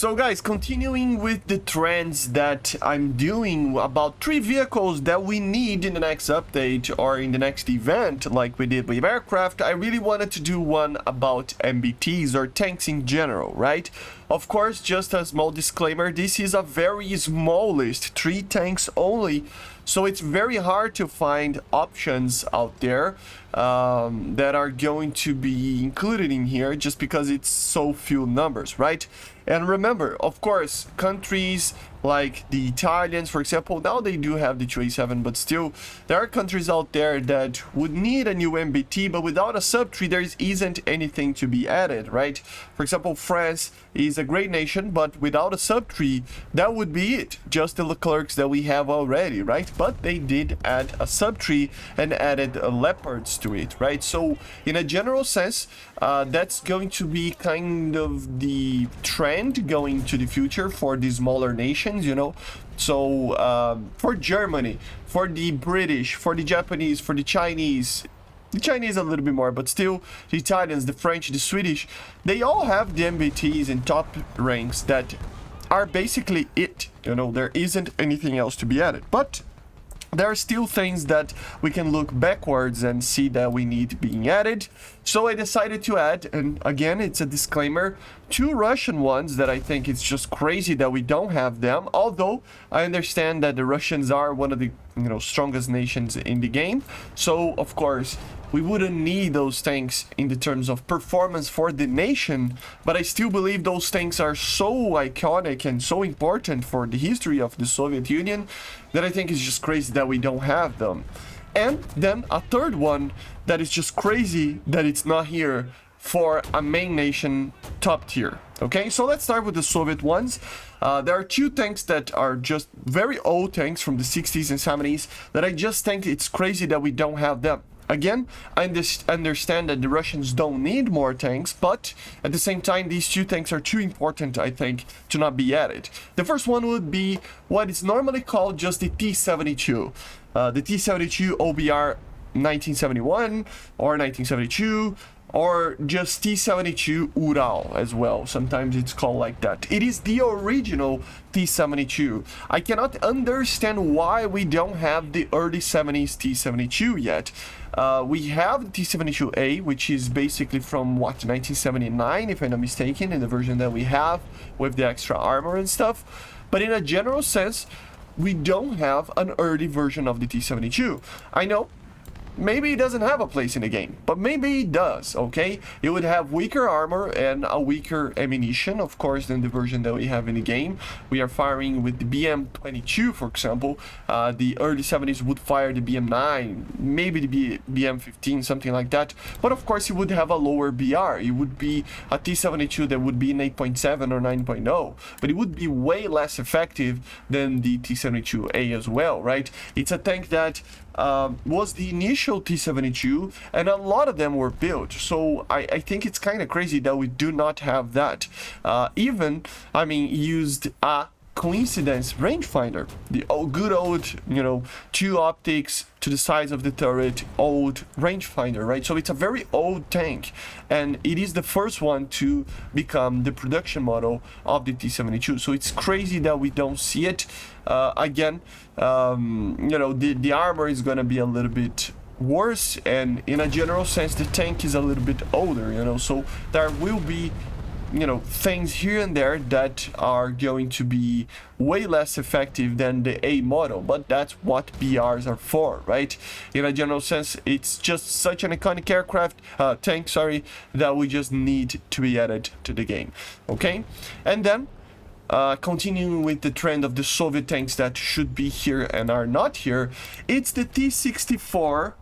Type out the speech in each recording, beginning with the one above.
So guys, continuing with the trends that I'm doing about 3 vehicles that we need in the next update or in the next event like we did with aircraft, I really wanted to do one about MBTs or tanks in general, right? Of course, just a small disclaimer, this is a very small list, 3 tanks only, so it's very hard to find options out there that are going to be included in here just because it's so few numbers, right? And remember, of course, countries like the Italians, for example, now they do have the 2A7, but still, there are countries out there that would need a new MBT, but without a sub-tree, there isn't anything to be added, right? For example, France is a great nation, but without a sub-tree, that would be it. Just the Leclercs that we have already, right? But they did add a sub-tree and added leopards to it, right? So, in a general sense, that's going to be kind of the trend going to the future for the smaller nations, you know. So for Germany, for the British, for the Japanese, for the Chinese a little bit more, but still the Italians, the French, the Swedish, they all have the MBTs in top ranks that are basically it, you know. There isn't anything else to be added, but there are still things that we can look backwards and see that we need being added. So I decided to add, and again, it's a disclaimer, 2 Russian ones that I think it's just crazy that we don't have them. Although I understand that the Russians are one of the, you know, strongest nations in the game. So of course, we wouldn't need those tanks in the terms of performance for the nation, but I still believe those tanks are so iconic and so important for the history of the Soviet Union that I think it's just crazy that we don't have them. And then a third one that is just crazy that it's not here for a main nation top tier. Okay, so let's start with the Soviet ones. There are 2 tanks that are just very old tanks from the 60s and 70s that I just think it's crazy that we don't have them. Again, I understand that the Russians don't need more tanks, but at the same time, these 2 tanks are too important, I think, to not be added. The first one would be what is normally called just the T-72. The T-72 OBR 1971 or 1972, or just T-72 Ural as well. Sometimes it's called like that. It is the original T-72. I cannot understand why we don't have the early 70s T-72 yet. We have the T-72A, which is basically from, what, 1979, if I'm not mistaken, in the version that we have with the extra armor and stuff. But in a general sense, we don't have an early version of the T-72. I know, maybe it doesn't have a place in the game, but maybe it does, okay? It would have weaker armor and a weaker ammunition, of course, than the version that we have in the game. We are firing with the BM-22, for example. The early 70s would fire the BM-9, maybe the BM-15, something like that. But of course, it would have a lower BR. It would be a T-72 that would be an 8.7 or 9.0, but it would be way less effective than the T-72A as well, right? It's a tank that was the initial T-72, and a lot of them were built, so I think it's kind of crazy that we do not have that. Even, I mean, used a coincidence rangefinder, the good old, you know, 2 optics to the sides of the turret, old rangefinder, right? So it's a very old tank, and it is the first one to become the production model of the T-72. So it's crazy that we don't see it. Again, you know, the armor is gonna be a little bit worse, and in a general sense, the tank is a little bit older, you know, so there will be, you know, things here and there that are going to be way less effective than the A model, but that's what BRs are for, right? In a general sense, it's just such an iconic aircraft, tank, sorry, that we just need to be added to the game, okay? And then, continuing with the trend of the Soviet tanks that should be here and are not here, it's the T-64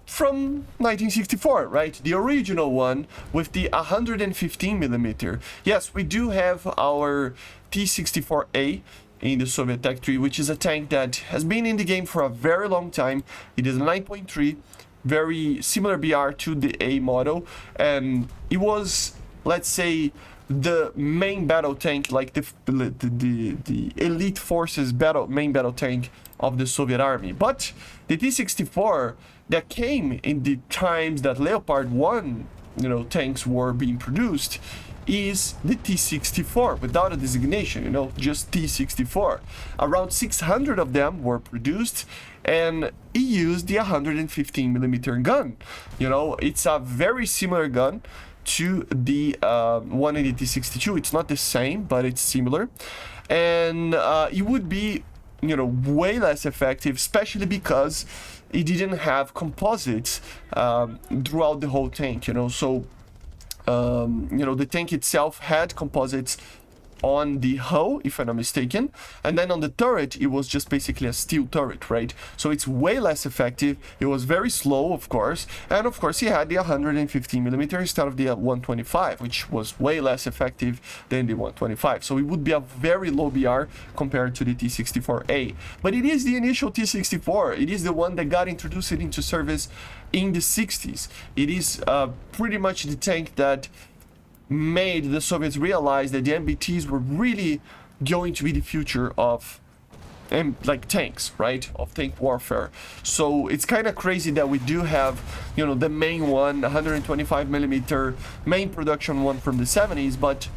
from 1964, right? The original one with the 115mm. Yes, we do have our T-64A in the Soviet tech tree, which is a tank that has been in the game for a very long time. It is a 9.3, very similar BR to the A model, and it was, let's say, the main battle tank, like the elite forces main battle tank of the Soviet army. But the T-64 that came in the times that Leopard 1, you know, tanks were being produced, is the T-64 without a designation, you know, just T-64. Around 600 of them were produced, and he used the 115mm gun. You know, it's a very similar gun to the one in the T-62. It's not the same, but it's similar, and it would be, you know, way less effective, especially because it didn't have composites throughout the whole tank, you know. So you know, the tank itself had composites on the hull, if I'm not mistaken, and then on the turret it was just basically a steel turret, right? So it's way less effective. It was very slow, of course, and of course he had the 115mm instead of the 125, which was way less effective than the 125. So it would be a very low BR compared to the T-64A. But it is the initial T-64. It is the one that got introduced into service in the 60s. It is pretty much the tank that made the Soviets realize that the MBTs were really going to be the future of like tanks, right? Of tank warfare. So it's kind of crazy that we do have, you know, the main one, 125mm main production one from the 70s, but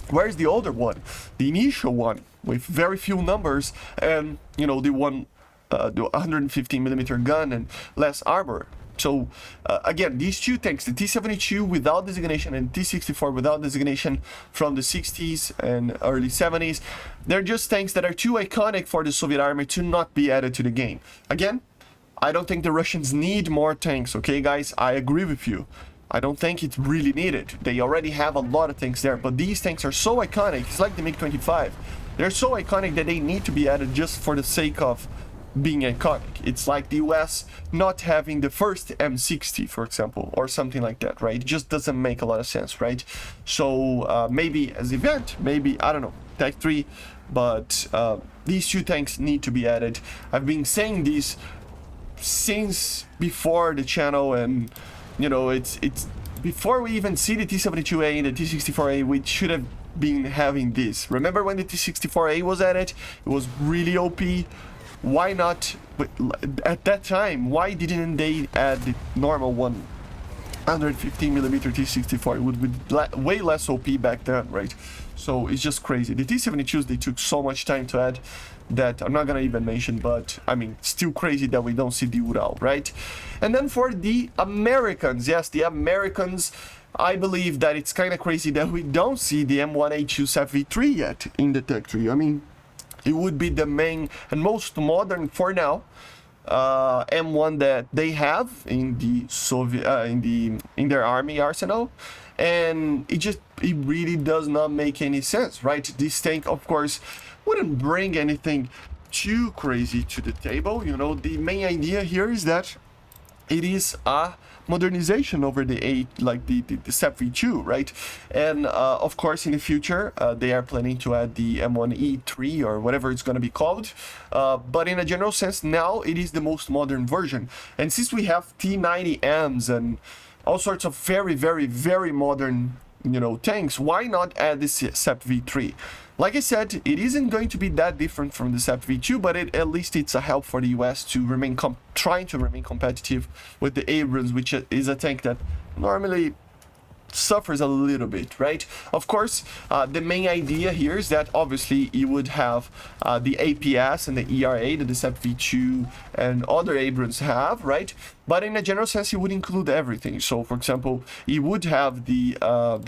where's the older one? The initial one with very few numbers, and you know, the one, the 115mm gun and less armor. So again, these two tanks, the T-72 without designation and T-64 without designation from the 60s and early 70s, they're just tanks that are too iconic for the Soviet army to not be added to the game. Again, I don't think the Russians need more tanks, okay guys? I agree with you. I don't think it's really needed. They already have a lot of tanks there, but these tanks are so iconic. It's like the MiG-25. They're so iconic that they need to be added just for the sake of being iconic. It's like the US not having the first M60, for example, or something like that, right? It just doesn't make a lot of sense, right? So maybe as event, maybe, I don't know, Tech 3, but these two tanks need to be added. I've been saying this since before the channel, and you know, it's before we even see the T-72A and the T-64A, we should have been having this. Remember when the T-64A was added? It was really OP. Why not, at that time, why didn't they add the normal 115mm T-64? It would be way less OP back then, right? So it's just crazy. The T-72s, they took so much time to add that I'm not gonna even mention, but I mean, still crazy that we don't see the Ural, right? And then for the Americans, yes, the Americans, I believe that it's kind of crazy that we don't see the M1A2 SAP-V3 yet in the Tech 3. I mean, it would be the main and most modern for now M1 that they have in the Soviet in their army arsenal, and it really does not make any sense, right? This tank, of course, wouldn't bring anything too crazy to the table. You know, the main idea here is that it is a modernization over the the SAP-V2, right? And of course, in the future, they are planning to add the M1E3 or whatever it's going to be called. But in a general sense, now it is the most modern version. And since we have T-90Ms and all sorts of very, very, very modern, you know, tanks, why not add this SAP-V3? Like I said, it isn't going to be that different from the SAP-V2, but at least it's a help for the US to remain trying to remain competitive with the Abrams, which is a tank that normally suffers a little bit, right? Of course, the main idea here is that obviously you would have the APS and the ERA that the SAP-V2 and other Abrams have, right? But in a general sense, it would include everything. So, for example, you would have the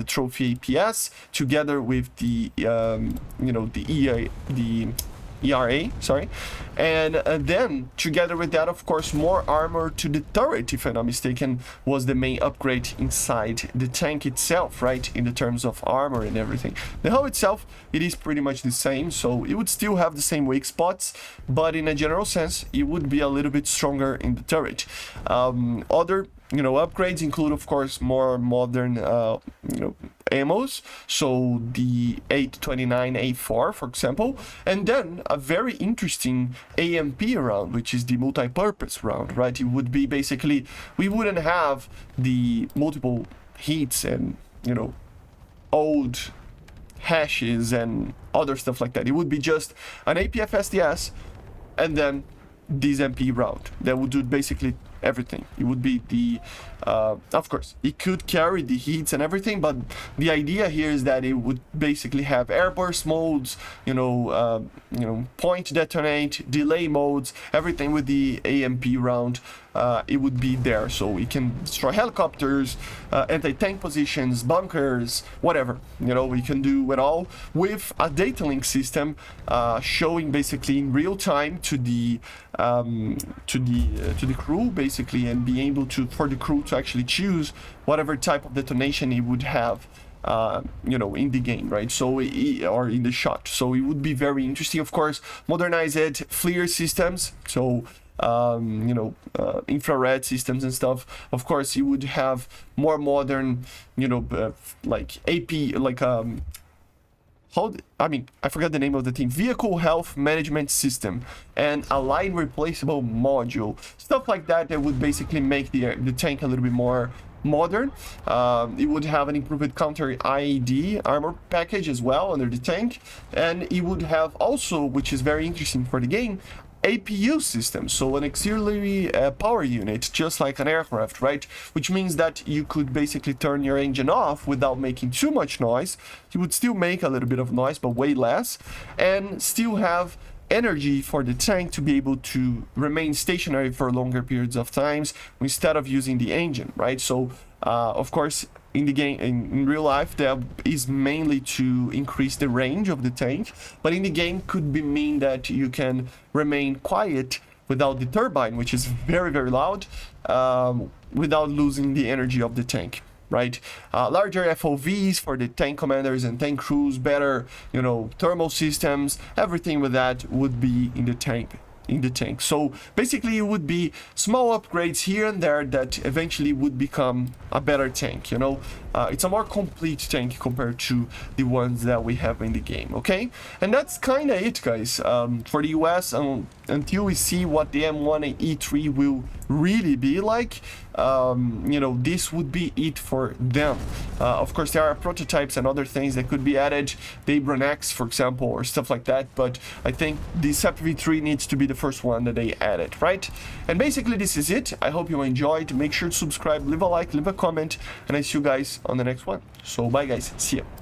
trophy APS together with the you know, the ERA, sorry, and then together with that, of course, more armor to the turret, if I'm not mistaken, was the main upgrade inside the tank itself, right, in the terms of armor and everything. The hull itself, it is pretty much the same, so it would still have the same weak spots, but in a general sense, it would be a little bit stronger in the turret. Other, you know, upgrades include, of course, more modern, you know, ammos, so the 829A4, for example, and then a very interesting AMP round, which is the multi-purpose round, right? It would be basically, we wouldn't have the multiple heats and, you know, old hashes and other stuff like that. It would be just an APF SDS and then this MP round that would do basically everything. It would be the of course it could carry the heats and everything, but the idea here is that it would basically have airburst modes, point detonate, delay modes, everything with the AMP round. It would be there, so we can destroy helicopters, anti-tank positions, bunkers, whatever. We can do it all with a data link system showing basically in real time to the crew, basically, and be able to for the crew to actually choose whatever type of detonation it would have. In the game, right? So or in the shot. So it would be very interesting. Of course, modernized FLIR systems. So infrared systems and stuff. Of course, you would have more modern, like AP, like I forgot the name of the thing. Vehicle health management system and a line replaceable module, stuff like that. That would basically make the tank a little bit more modern. It would have an improved counter IED armor package as well under the tank, and it would have also, which is very interesting for the game, APU system, so an auxiliary power unit, just like an aircraft, right? Which means that you could basically turn your engine off without making too much noise. You would still make a little bit of noise, but way less, and still have energy for the tank to be able to remain stationary for longer periods of times instead of using the engine, right? So of course, in the game, in real life, that is mainly to increase the range of the tank, but in the game could mean that you can remain quiet without the turbine, which is very, very loud, without losing the energy of the tank, right? Larger FOVs for the tank commanders and tank crews, better, thermal systems, everything with that would be in the tank. So basically it would be small upgrades here and there that eventually would become a better tank. It's a more complete tank compared to the ones that we have in the game. Okay, and that's kind of it, guys, for the US. Until we see what the M1 and E3 will really be like, this would be it for them. Of course, there are prototypes and other things that could be added, the Abram X, for example, or stuff like that, but I think the SEP V3 needs to be the first one that they added, right? And basically this is it. I hope you enjoyed. Make sure to subscribe, leave a like, leave a comment, and I see you guys on the next one. So bye, guys, see ya.